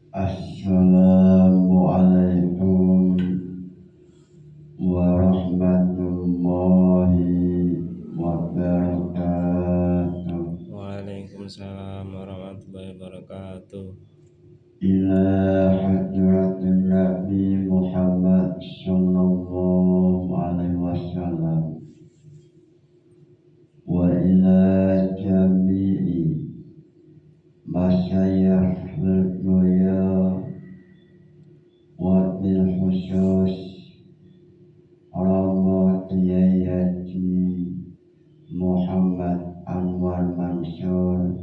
Assalamualaikum warahmatullahi wabarakatuh. Waalaikumsalam warahmatullahi wabarakatuh. Ila hadratin Nabi Muhammad sallallahu alaihi wasallam wa ila jami'i masyayikh al-dunya wa bil khusus Romo Kiai Haji Muhammad Anwar Mansur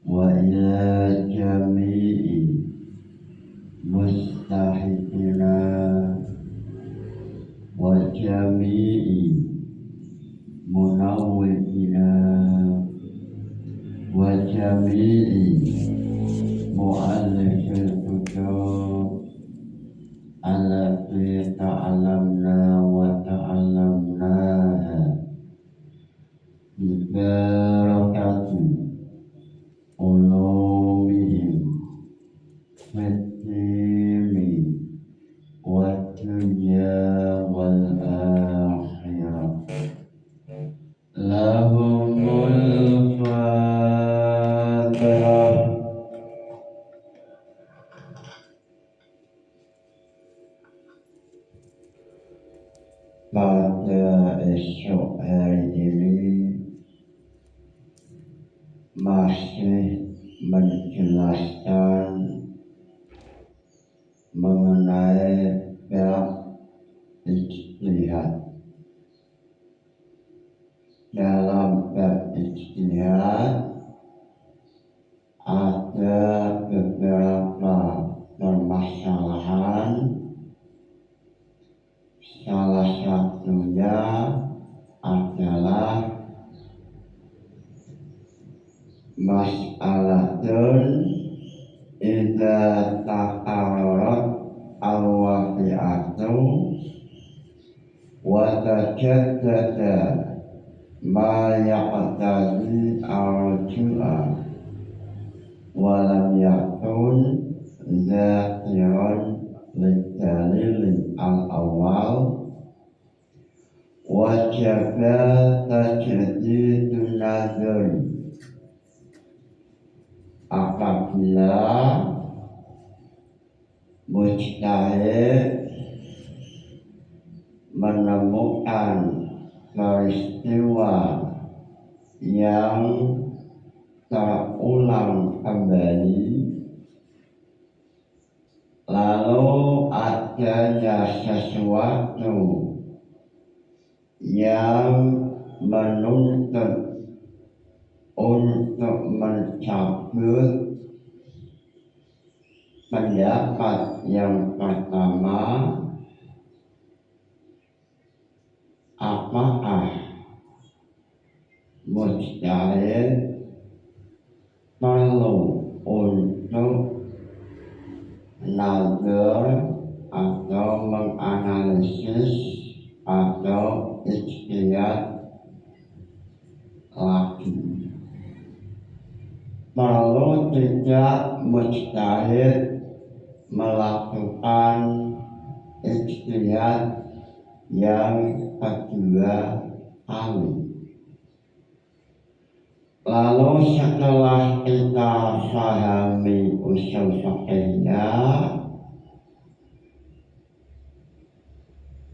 wa ila jami'i mustahidina wa jami'i munawwidina wa jami'i mu'allifil kutub allati ta'alamna wa ta'alamnaha bi barakati ulumihim fid-dini wad dunya wal akhirah. Lahumul Fatihah. Pada esok hari ini masih menjelaskan mengenai bab ijtihad. Dalam bab ijtihad ada beberapa permasalahan. Salah satunya adalah mas'alatun idza taqarrarat al-waqi'atu wa tajaddada ma yaqtadi al-rujua wa lam yakun zakiran lidalil al-awwal wajaba tajdidun nazari. Apabila mujtahid menemukan peristiwa yang terulang kembali, lalu adanya sesuatu yang menuntut untuk mencabut pendapat yang pertama, apakah mujtahid perlu untuk nazar atau menganalisis atau ijtihad lagi? Perlu tidak mujtahid melakukan ijtihad yang kedua kali? Lalu setelah kita pahami usul fikihnya,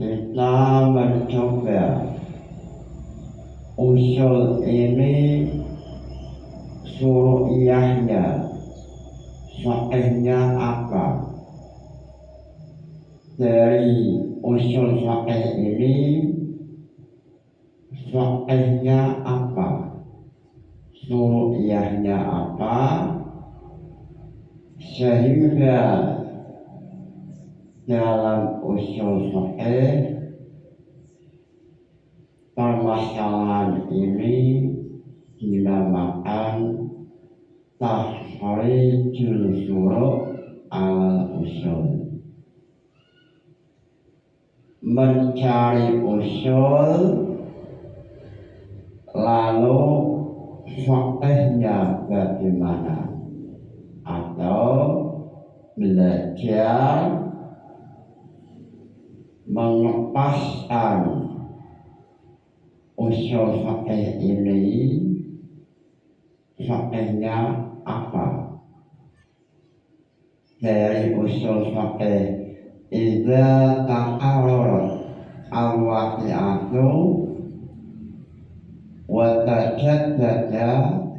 kita mencoba usul ini suru'iyahnya, fikihnya apa? Dari usul fikih ini fikihnya apa? Suru'iyahnya apa? Sehingga dalam usul fikih permasalahan ini dinamakan tahrijul furu' al-usul. Mencari usul lalu fikihnya bagaimana, atau belajar mengepaskan usul fikih ini, fikihnya apa? Dari usul fikih idza takarrarat al-waqi'atu wa tajaddada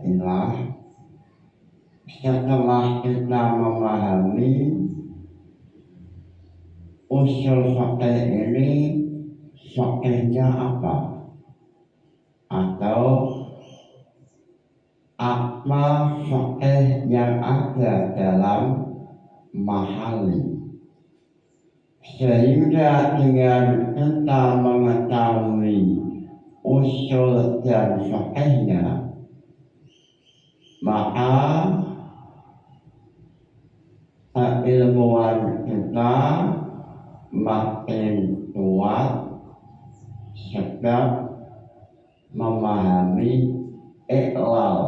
ilah. Setelah kita memahami usul fikih ini, fikihnya apa? Atau apa fikih yang ada dalam mahali, sehingga dengan kita mengetahui usul dan fikihnya, maka keilmuan kita makin kuat sebab memahami iklal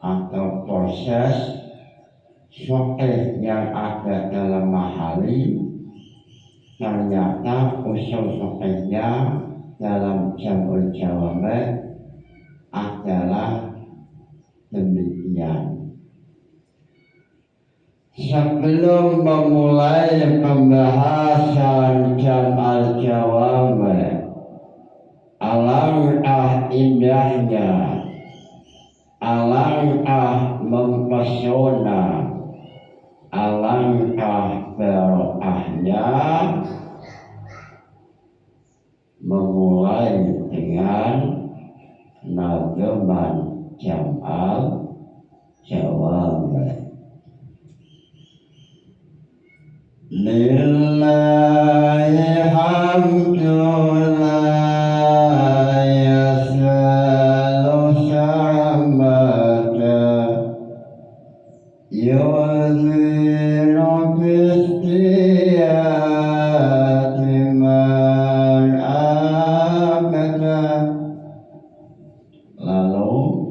atau proses fikih yang ada dalam mahali. Ternyata usul fikihnya dalam Jam'ul Jawami' adalah demikian. Sebelum memulai pembahasan Jam'ul Jawami', alangkah indahnya, alangkah mempesona, alangkah barokahnya memulai dengan nadhaman Jam'ul Jawami'. Lillahi hamdu la yasalu samada yuziru bistiyati man abada. Lalu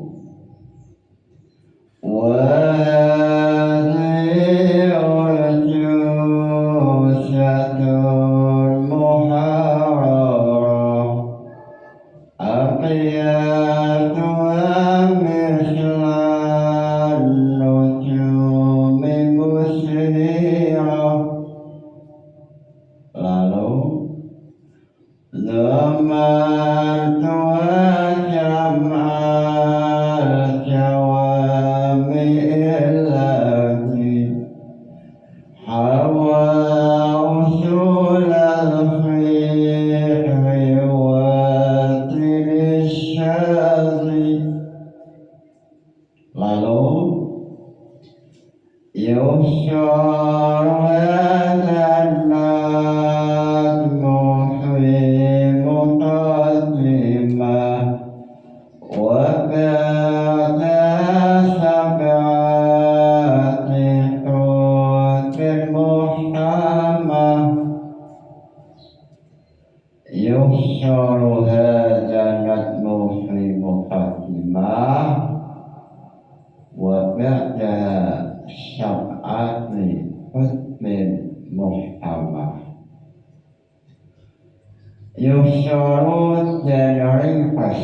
Yusharud dan ringkas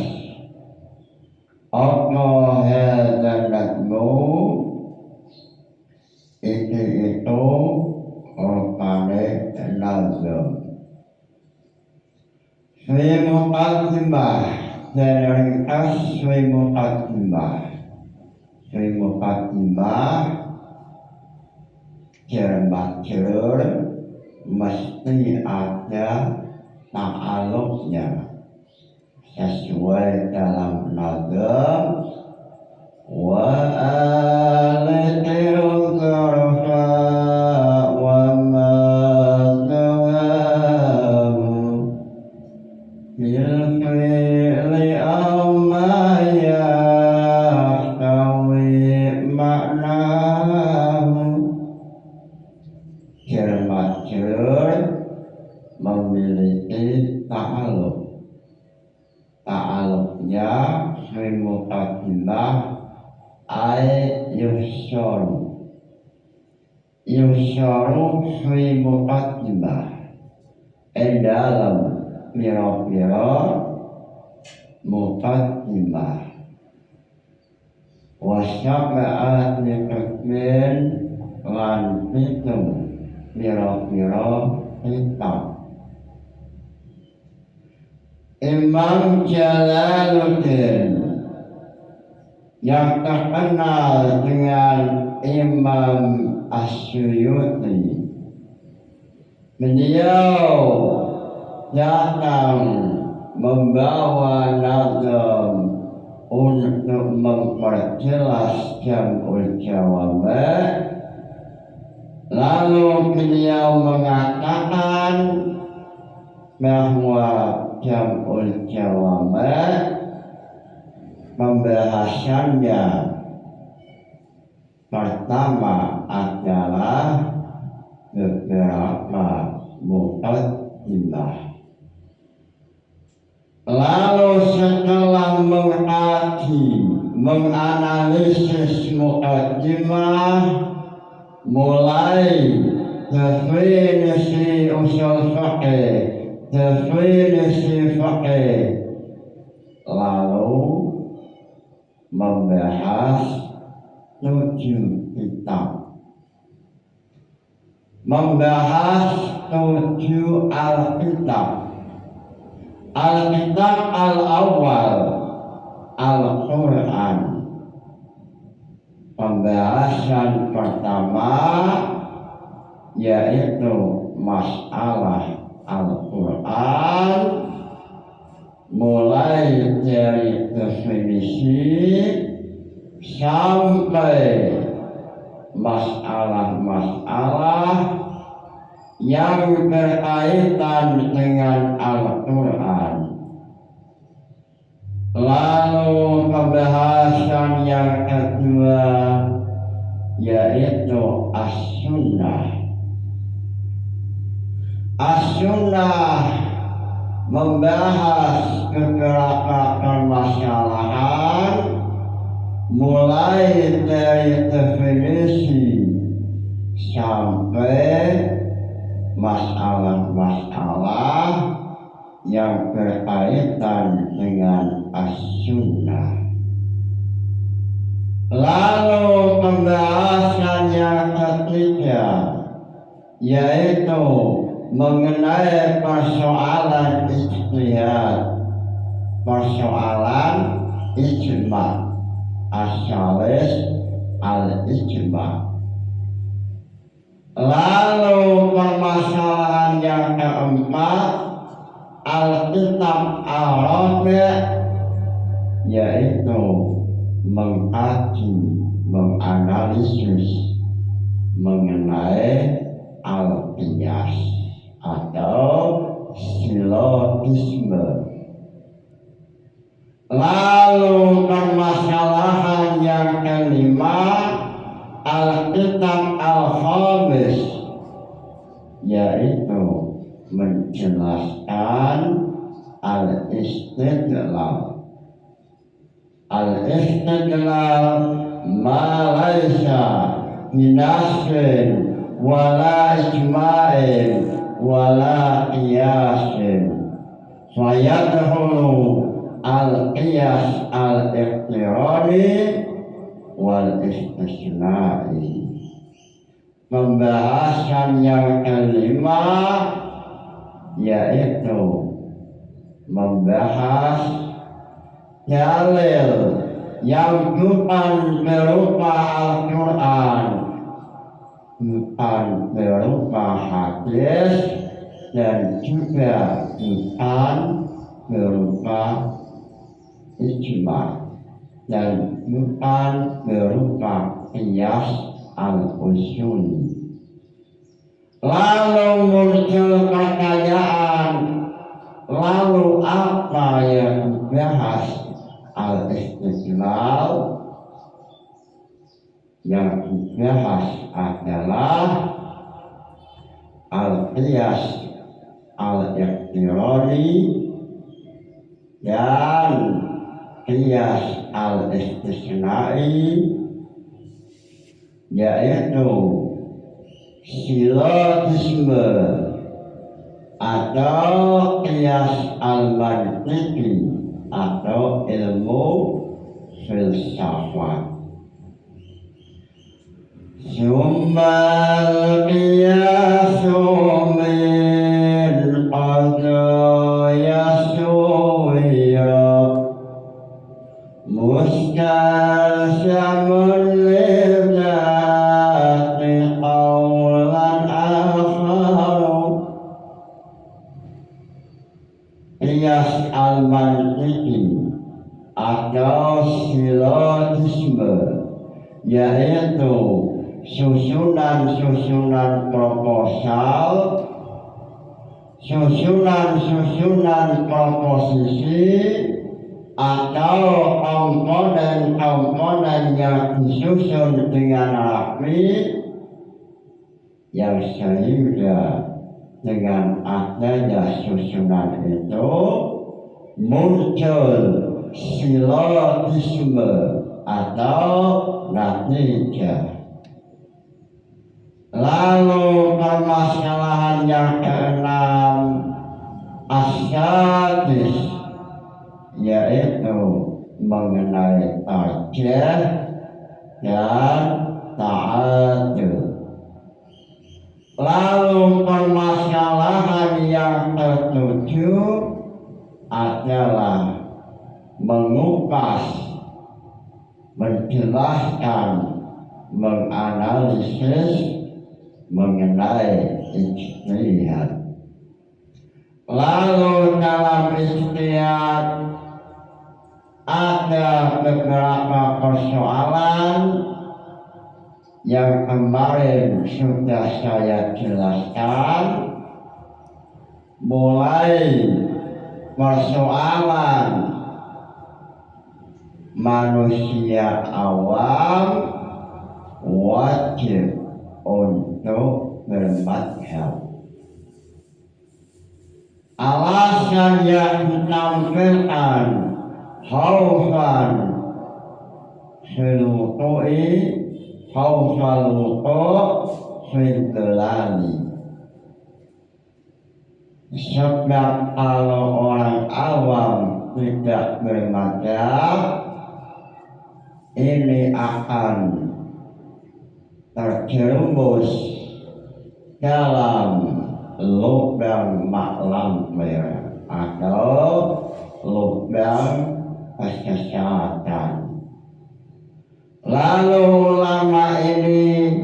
Allah hadzal nadmu itu rupane nazam fi muqaddimah dan ringkas fi muqaddimah cermat-cer mesti ada ta'aluknya sesuai dalam nazam wa alatil zarfa wa ma zawamu bil fi'li aw ma yahtawi maknahu. Cermat-cer memiliki ta'aluknya fi muqaddimah ay yuhsyar yusyaru fi muqaddimah dalam pira-pira muqaddimah wa syab'at liqmin lan pitu pira-pira kitab. Imam Jalaluddin yang terkenal dengan Imam Asyuyuti, beliau datang membawa nazam untuk memperjelas Jam'ul Jawami', lalu beliau mengatakan bahwa Jam'ul Jawami' pembahasannya pertama adalah beberapa muqaddimah. Lalu setelah mengkaji, menganalisis muqaddimah, mulai definisi usul fiqh, definisi fiqh, lalu membahas 7 kitab, membahas 7 alkitab. Alkitab al-awwal Al-Quran. Pembahasan pertama yaitu masalah Al-Quran, mulai dari definisi sampai masalah-masalah yang berkaitan dengan Al-Quran. Lalu pembahasan yang kedua yaitu As-Sunnah. As-Sunnah membahas beberapa permasalahan, mulai dari definisi sampai masalah-masalah yang berkaitan dengan As-Sunnah. Lalu pembahasan yang ketiga yaitu mengenai persoalan ijtihad, persoalan ijma', asyalis al-ijma'. Lalu permasalahan yang keempat, Alkitab Al-Rabi', yaitu mengkaji, menganalisis mengenai al-qiyas atau silogisme. Lalu permasalahan yang kelima, Alkitab Al-Khamis, yaitu menjelaskan al-istidlal. Al-istidlal ma laisa binasin wala ijma'in wala qiyasin, fayadkhulu al-qiyas al-iqtirani wal istisna'i. Pembahasan yang kelima yaitu membahas dalil yang bukan berupa Al-Quran, bukan berupa hadis, dan juga bukan berupa ijma', dan bukan berupa qiyas al-usul. Lalu muncul pertanyaan, lalu apa yang dibahas? Al-istidlal, yang dibahas adalah al-qiyas al-iqtirani dan qiyas al-istisna'i, yaitu silogisme atau qiyas al-mantiqi atau ilmu filsafat. Summal qiyasu min qadaya suwiyya mustalsamun lidati qawlan akharu. Qiyas al-mantiqi atau silogisme yaitu susunan-susunan proposal, susunan-susunan proposisi atau komponen-komponen yang disusun dengan rapi yang sehingga dengan adanya susunan itu muncul silogisme atau natijah. Lalu permasalahan yang keenam asadis yaitu mengenai tarjih dan ta'adul. Lalu permasalahan yang ketujuh adalah mengupas, menjelaskan, menganalisis mengenai ijtihad. Lalu dalam ijtihad ada beberapa persoalan yang kemarin sudah saya jelaskan, mulai persoalan manusia awam wajib untuk bermadhab. Alasan yang ditampilkan khaufan syuru'i khaufal wuqu' fil dalali. Sebab kalau orang awam tidak bermadhab, ini akan terjerumus dalam lubang maklam atau lubang kesesatan. Lalu ulama ini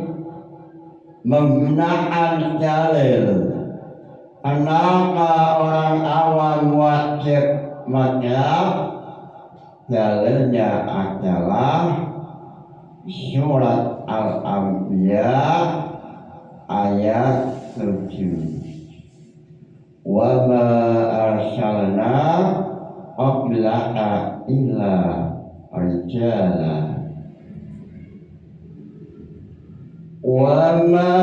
menggunakan dalil kenapa orang awam wajib madhab. Dalilnya adalah surat Al-Anbiya ayat 7. Wa ma arsalna qablaka illa rijala wa ma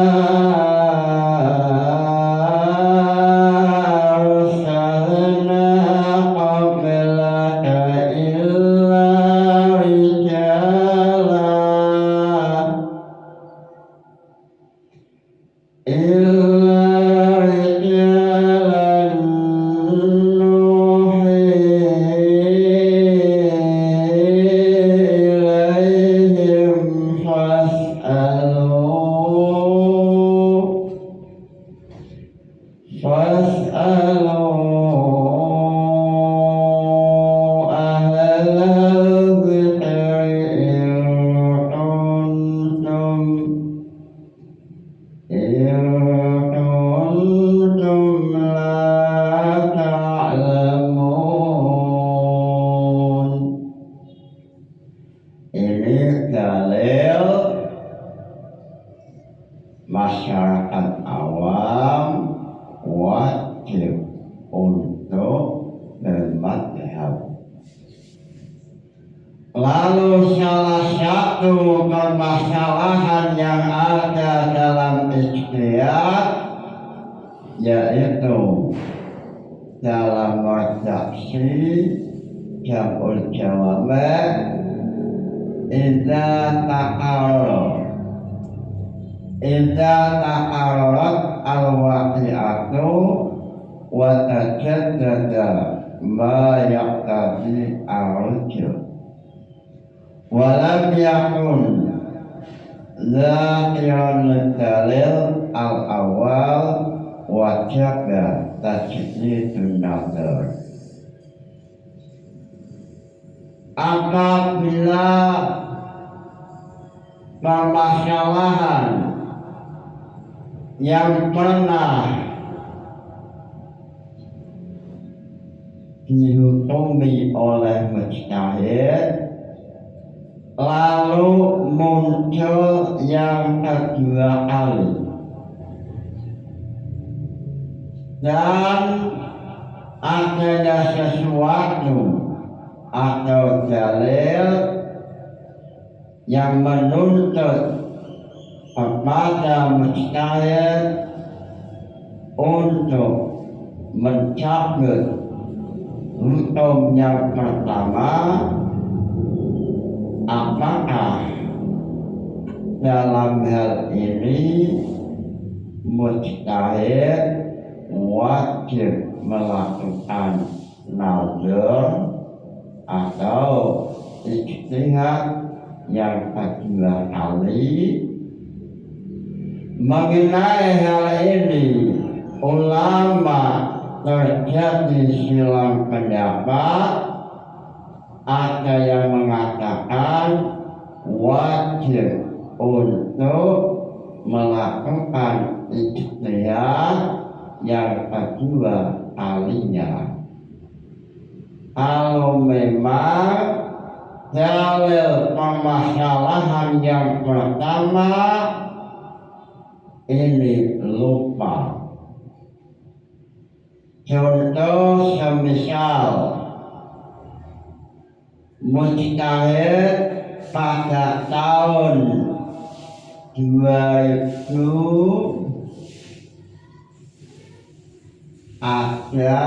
masyarakat awam wajib untuk bermadhab. Lalu salah satu permasalahan yang ada dalam ijtihad yaitu dalam redaksi jam'ul jawami idza ta'arraf idza ta'arrat al-waqi'atu wa tajaddada ma yaqtadi al-ruju' wa lam yakun zakiran dalil al-awwal wajaba tajdidun nazar. Apabila permasalahan yang pernah dihukumi oleh mujtahid lalu muncul yang kedua kali dan adanya sesuatu atau dalil yang menuntut kepada mujtahid untuk mencabut hukum yang pertama, apakah dalam hal ini mujtahid wajib melakukan nazar atau ijtihad yang kedua kali. Mengenai hal ini ulama terjadi silang pendapat. Ada yang mengatakan wajib untuk melakukan ijtihad yang kedua kalinya. Kalau memang dalil permasalahan yang pertama ini lupa. Contoh semisal mujtahid pada tahun 2000 ada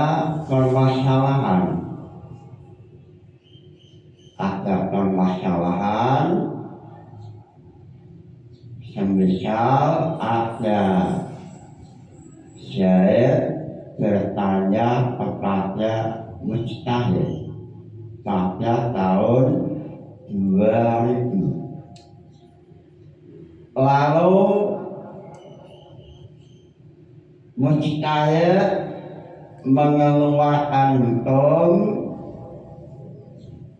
permasalahan semisal ada syekh bertanya kepada mujtahid pada tahun 2000. Lalu mujtahid mengeluarkan hukum,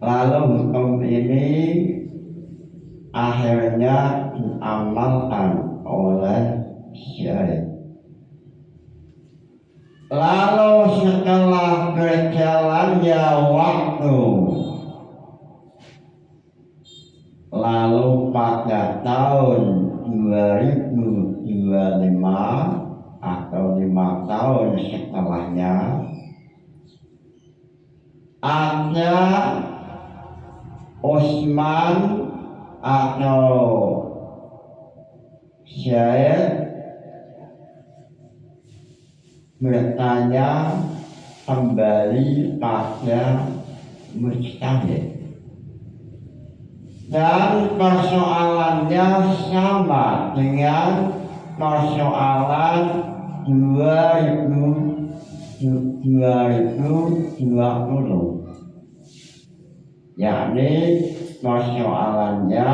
lalu hukum ini akhirnya diamalkan oleh syekh. Lalu setelah berjalannya waktu, lalu pada tahun 2025 atau 5 tahun setelahnya, ada Utsman atau syekh bertanya kembali pada mujtahid dan persoalannya sama dengan persoalan 2020, yakni persoalannya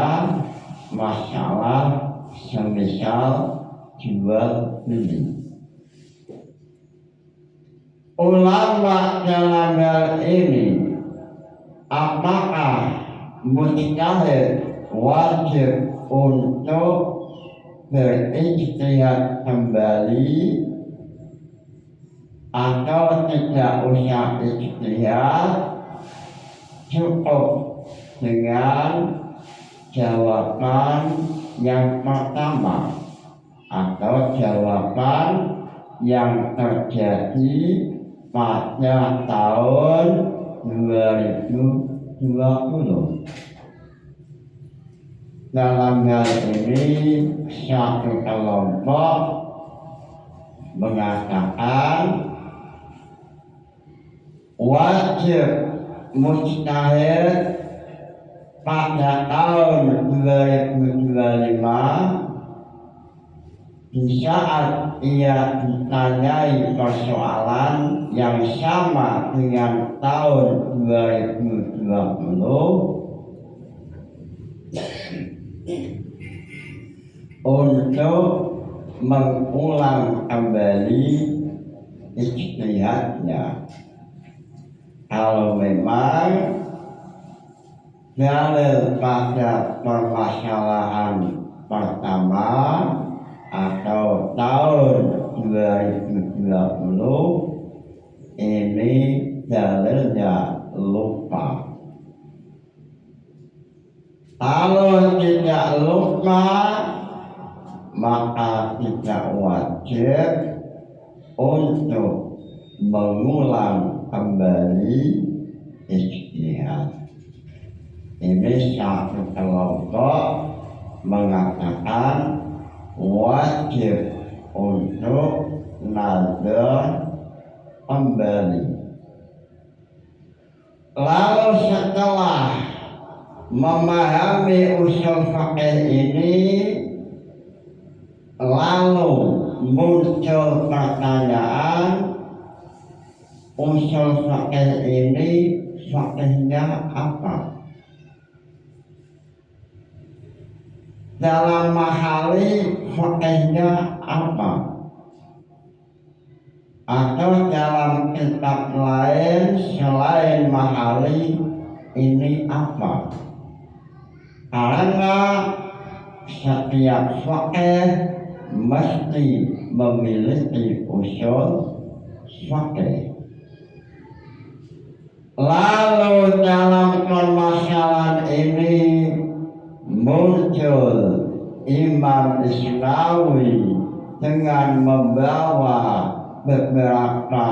masalah semisal jual beli. Ulama dalam hal ini, apakah mujtahid wajib untuk berijtihad kembali atau tidak usah ijtihad? Cukup dengan jawaban yang pertama atau jawaban yang terjadi pada tahun 2020. Dalam hal ini satu kelompok mengatakan wajib mujtahid pada tahun 2025 di saat ia ditanyai persoalan yang sama dengan tahun 2020 untuk mengulang kembali ijtihadnya. Kalau memang dalil pada permasalahan pertama atau tahun 2020 ini dalilnya lupa. Kalau tidak lupa, maka tidak wajib untuk mengulang kembali ijtihad. Ini satu kelompok mengatakan wajib untuk nazar kembali. Lalu setelah memahami usul fikih ini, lalu muncul pertanyaan, usul fikih ini fikihnya apa? Dalam mahali fikihnya apa? Atau dalam kitab lain selain mahali ini apa? Karena setiap fikih mesti memiliki usul fikih. Lalu dalam permasalahan ini muncul Imam Ishnawi dengan membawa beberapa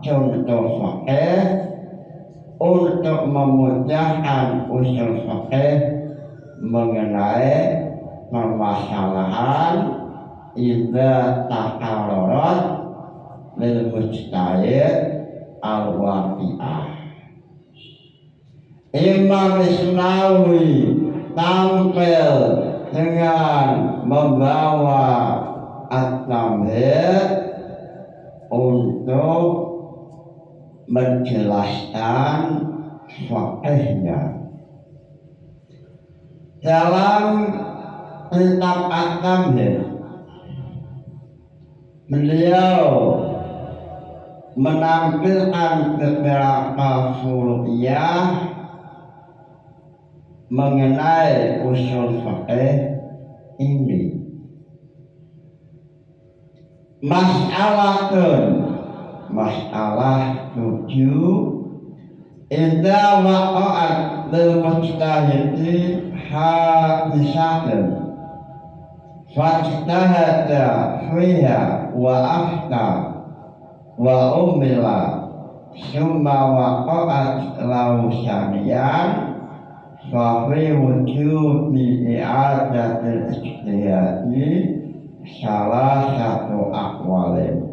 contoh fikih untuk memudahkan usul fikih mengenai permasalahan idza takarrarat lil mujtahid al-waqi'ah. Imam Ishnawi tampil dengan membawa at-tamhid untuk menjelaskan fikihnya. Dalam kitab at-tamhid beliau menampilkan beberapa furu'iyah mengenai usul fikih ini. Masalah 7, idza waqa'at lil mujtahidi hadisatun fajtahada fiha wa afta wa umila summa waqa'at lahu syaniyan fa fi wujubi i'adatil ijtihadi salah satu aqwalin.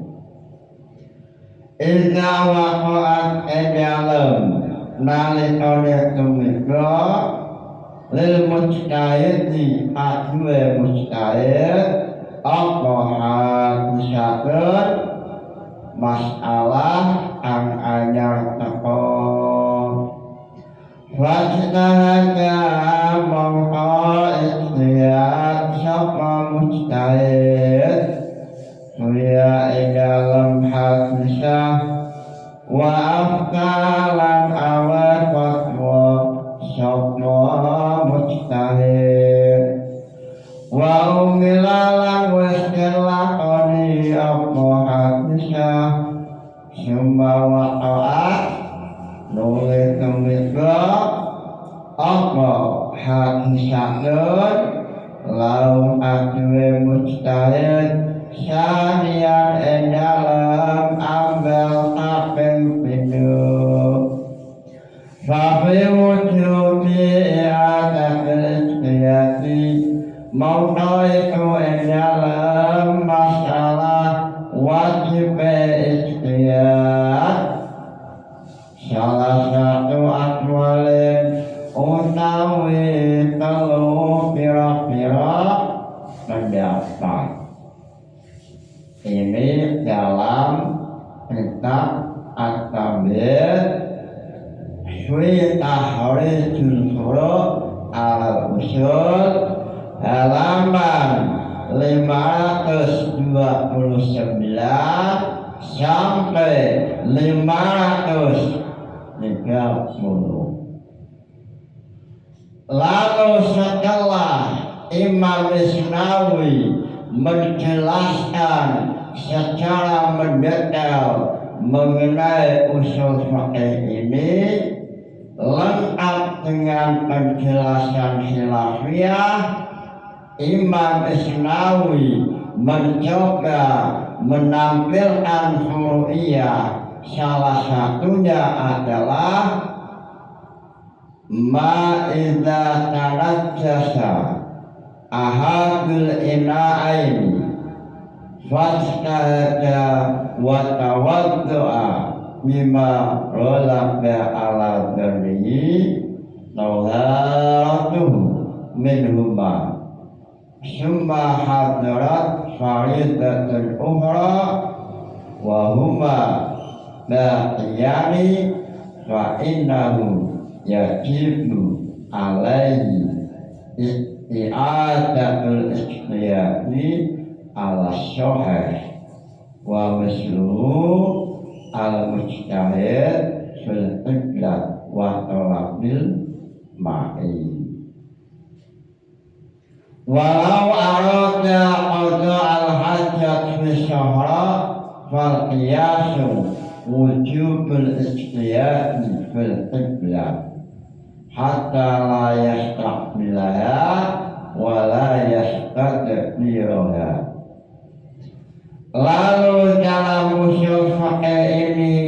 Idza waqa'at ejalem nalikane tumeka lil mujtahidi adwe mujtahid apa hadisatun masalah kang anyar teko wajnahaka mongko ijtihad sapa mujtahid ya idalam hadisah wa afkalan awat fatwa sapa mujtahid wa umilalan waskelakoni apa hadisah summa waqa'at nulis apa hadisatun lau adwe mujtahid syanian dalam ambal kaping pindho fafi wujubi i'adatil ijtihadi mongko iku dalam masalah wajib ijtihad salah satu aqwalin utawi telu pira-pira pendapat. dalam kitab At-Tabir fi tahrijul furu' al-usul halaman 529 sampai 530. Lalu setelah Imam Isnawi menjelaskan secara mendetail mengenai usul fikih ini lengkap dengan penjelasan khilafiyah, Imam Isnawi mencoba menampilkan furu'iyah. Salah satunya adalah ma idza tanajjasa ahadul ina'aini fastahada wa tawaddu'a bima ghalaba ala dhannihi taharatuhu minhuma summa hadarat faridatul ukhra wa huma baqiyani fa innahu yajibu alaihi i'adatul ikhtiyari ala syahih wa misluhu al-mujtahid fil qiblat wa talabil ma'i. Walau arada qada al-hajjat fi syahra fal qiyasu wujubul ikhtiyari fil qiblat hatta la yastaqbilaha wa la yastadbiraha. Lalu dalam usul fikih ini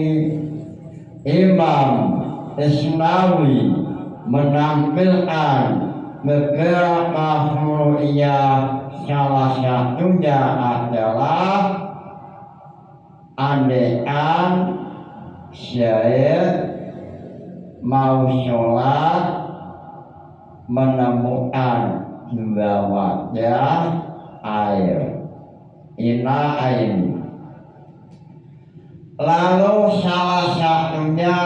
Imam Isnawi menampilkan beberapa furu'iyah. Salah satunya adalah andaikan syahid mau sholat menemukan dua wadah air ina'ain, lalu salah satunya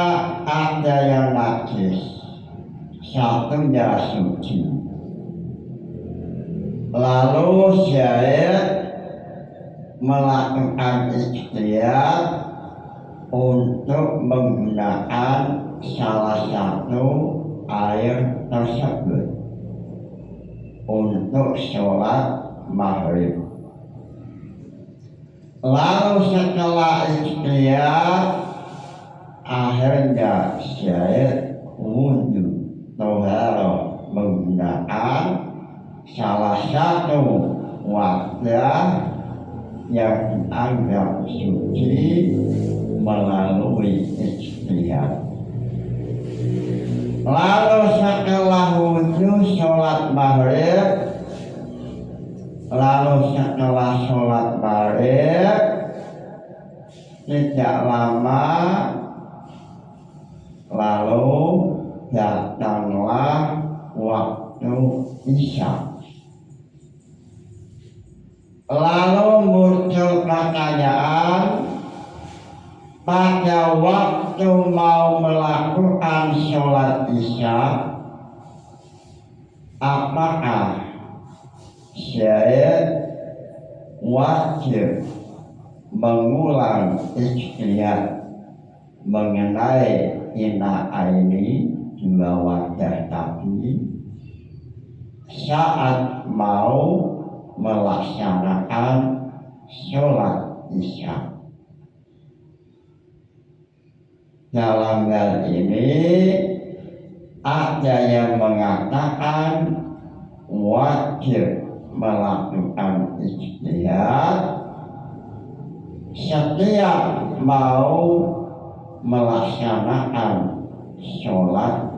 ada yang najis, satunya suci. Lalu syahid melakukan ikhtiyar untuk menggunakan salah satu air tersebut untuk sholat maghrib. Lalu setelah ikhtiyar akhirnya syahid wudhu toharoh menggunakan salah satu wadah yang dianggap suci melalui ikhtiyar. Lalu setelah wudhu sholat maghrib, tidak lama lalu datanglah waktu isya. Lalu muncul pertanyaan, pada waktu mau melakukan sholat isya, apakah syahid wajib mengulang ikhtiyar mengenai ina'aini dua wadah tadi saat mau melaksanakan sholat isya? Dalam hal ini ada yang mengatakan wajib melakukan ikhtiyar setiap mau melaksanakan sholat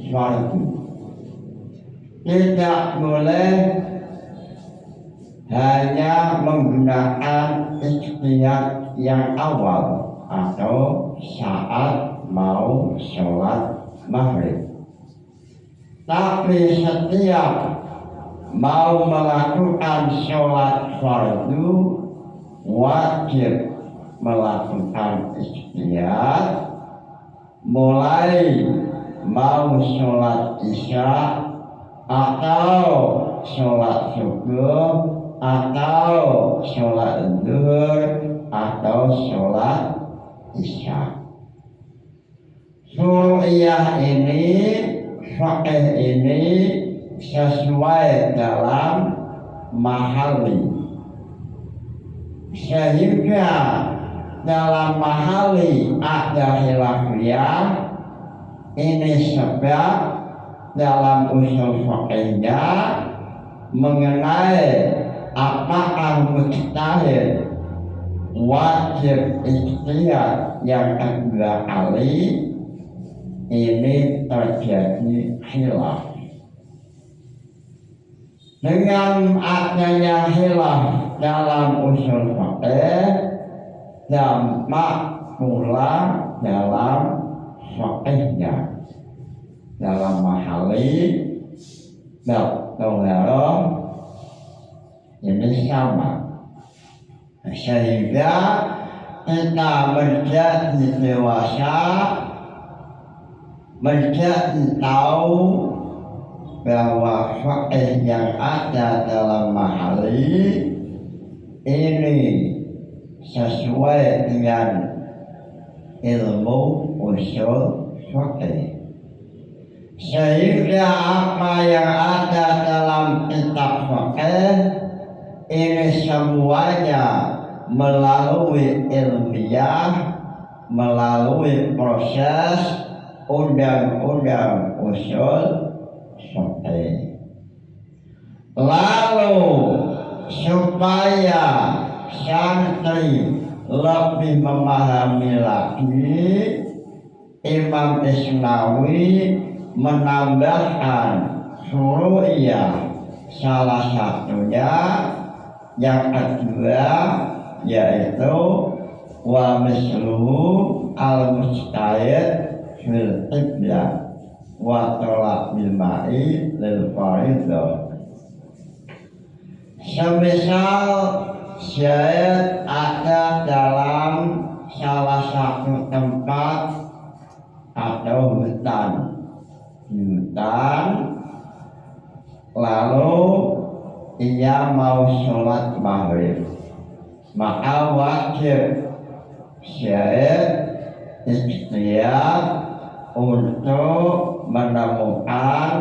fardu. Tidak boleh hanya menggunakan ikhtiyar yang awal atau saat mau sholat maghrib, tapi setiap mau melakukan sholat fardu wajib melakukan ikhtiar mulai mau sholat isya atau sholat subuh atau sholat zuhur atau sholat isya. Suru'iyah ini, faqih ini sesuai dalam mahali, sehingga dalam mahali ada khilafiyah. Ini sebab dalam usul faqihnya mengenai apakah mujtahid wajib ikhtiyar yang kedua kali ini terjadi khilaf. Dengan adanya khilaf dalam usul faqih, dampak pula dalam faqihnya, dalam mahali dan toleran ini sama, sehingga kita menjadi dewasa, menjadi tahu bahwa faqih yang ada dalam mahali ini sesuai dengan ilmu usul faqih, sehingga apa yang ada dalam kitab faqih ini semuanya melalui ilmiah, melalui proses undang-undang usul faqih. Lalu supaya santri lebih memahami lagi, Imam Isnawi menambahkan suru'iyah, salah satunya yang kedua yaitu wa misluhu al-mujtahid fil qiblah wa tolak bil ma'i lil faridah. Semisal syahid ada dalam salah satu tempat atau hutan, lalu ia mau sholat maghrib, maka wajib syahid ikhtiyar untuk menemukan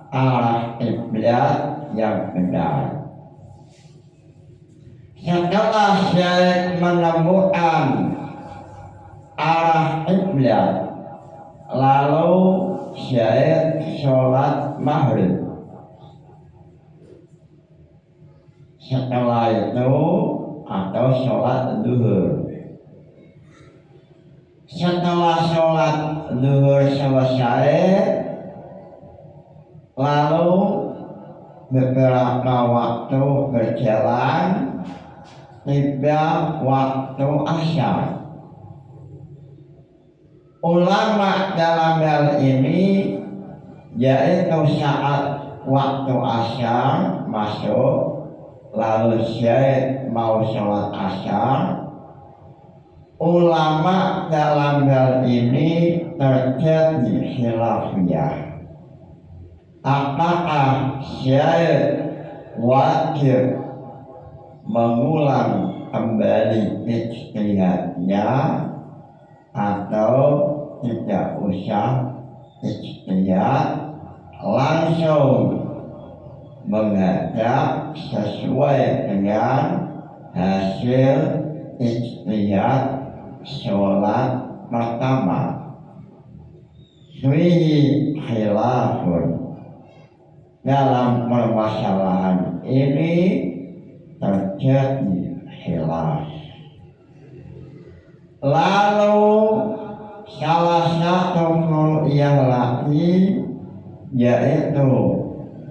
arah kiblat yang benar. Setelah syahid menemukan arah kiblat, lalu syahid sholat maghrib. Setelah itu atau sholat zuhur. Setelah sholat zuhur selesai, lalu beberapa waktu berjalan, tiba waktu asyar. Ulama dalam hal ini yaitu saat waktu asyar masuk, lalu syahid mau sholat asyar, ulama dalam hal ini terjadi khilafiyah. Apakah syahid wajib mengulang kembali ijtihadnya atau tidak usah ijtihad, langsung menghadap sesuai dengan hasil ijtihad sholat pertama. Fihi khilafun, dalam permasalahan ini terjadi khilaf. Lalu salah satu yang lagi yaitu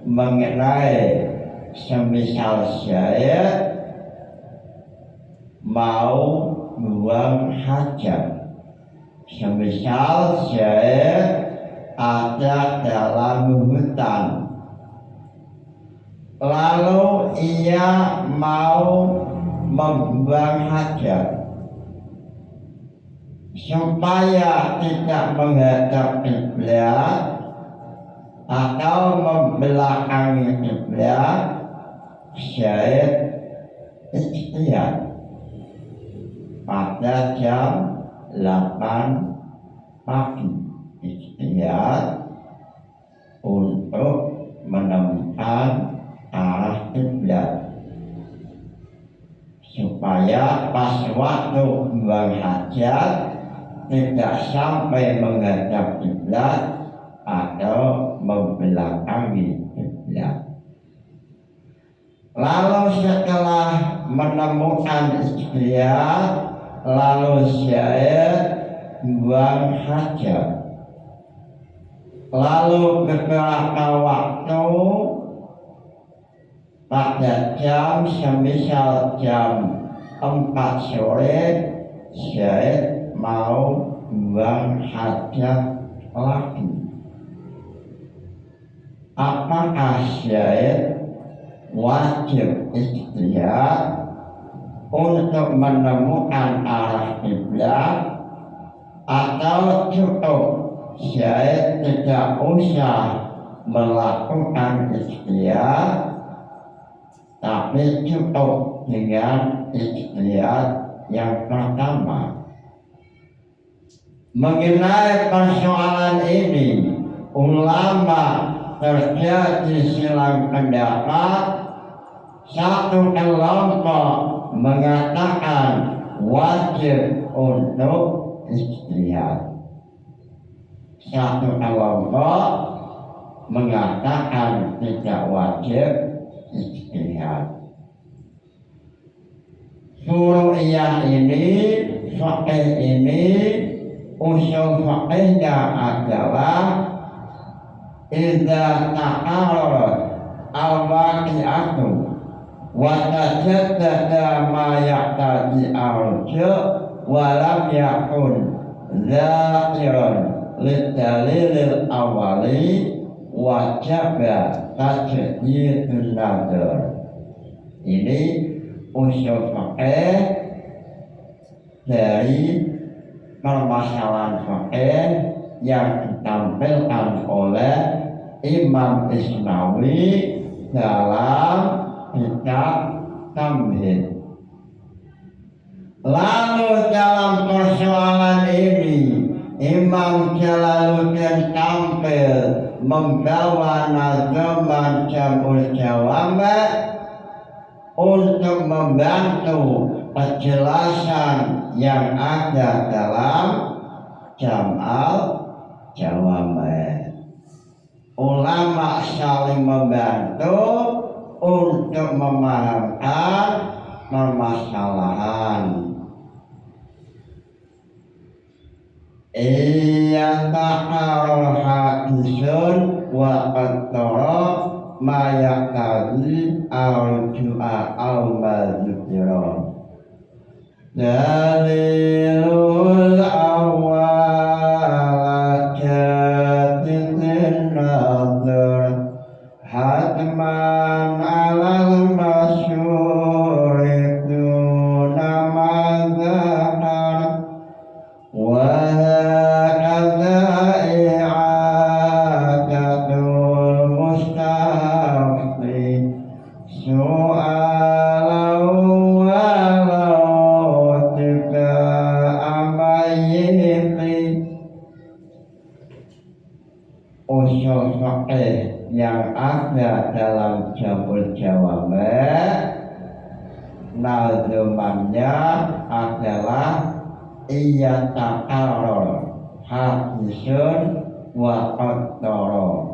mengenai semisal syahid mau buang hajat, semisal syahid ada dalam hutan, lalu ia mau membuang hajat, supaya tidak menghadap kiblat atau membelakangi kiblat, syahid ikhtiar pada jam 8 pagi, ikhtiar untuk menemukan arah kiblat supaya pas waktu buang hajat tidak sampai menghadap kiblat atau membelakangi kiblat. Lalu setelah menemukan ikhtiar, lalu syahid buang hajat. Lalu beberapa waktu pada jam semisal jam 4 sore, syahid mau buang hajat lagi. Apakah syahid wajib ikhtiar untuk menemukan arah kiblat atau cukup syahid tidak usah melakukan ikhtiar, tapi cukup dengan ikhtiar yang pertama? Mengenai persoalan ini, ulama terjadi silang pendapat. Satu kelompok mengatakan wajib untuk ikhtiar. Satu kelompok mengatakan tidak wajib ikhtiar. Furu'iyah ini, fiqh ini, usul fiqhnya adalah idza ta'arad al-waqi'atu wa tajaddada ma yaqtadi al-ju' wa lam yakun zakiran lidalilil awali wajaba tajdidun nadar. Ini usul fiqh dari permasalahan fiqh yang ditampilkan oleh Imam Isnawi dalam kitab Tamhid. Lalu dalam persoalan ini Imam Jalaluddin tampil membawa nazaman Jamul Jawami' untuk membantu penjelasan yang ada dalam Jam'al Jawami'. Ulama saling membantu untuk memahamkan permasalahan. Iya ta'arul hadisun wa qattara ma yaqtadi al-ju'a al-mazukira. Dalilul awal jatitin nazar hatman alal masyuri duna mazahar wa hakadha i'adatul mustafti su'alau walau tiba amayyihi. Usul fiqh yang ada dalam Jamul Jawami' nazumannya adalah iya ta'arul hadisun wa qattara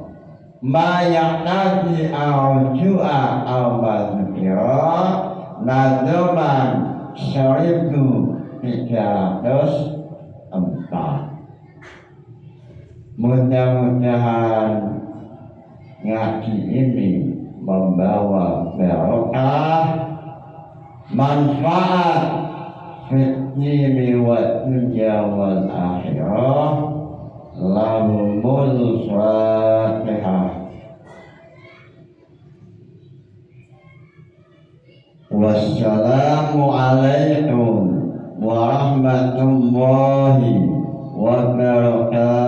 ma yaqtadi al-ju'a al-mazukira. Nazuman 1304. Mudah-mudahan ngaji ini membawa barokah, manfaat fitni wa dunya wal akhirah. Lahumul Fatihah. Wassalamu alaikum warahmatullahi wabarakatuh.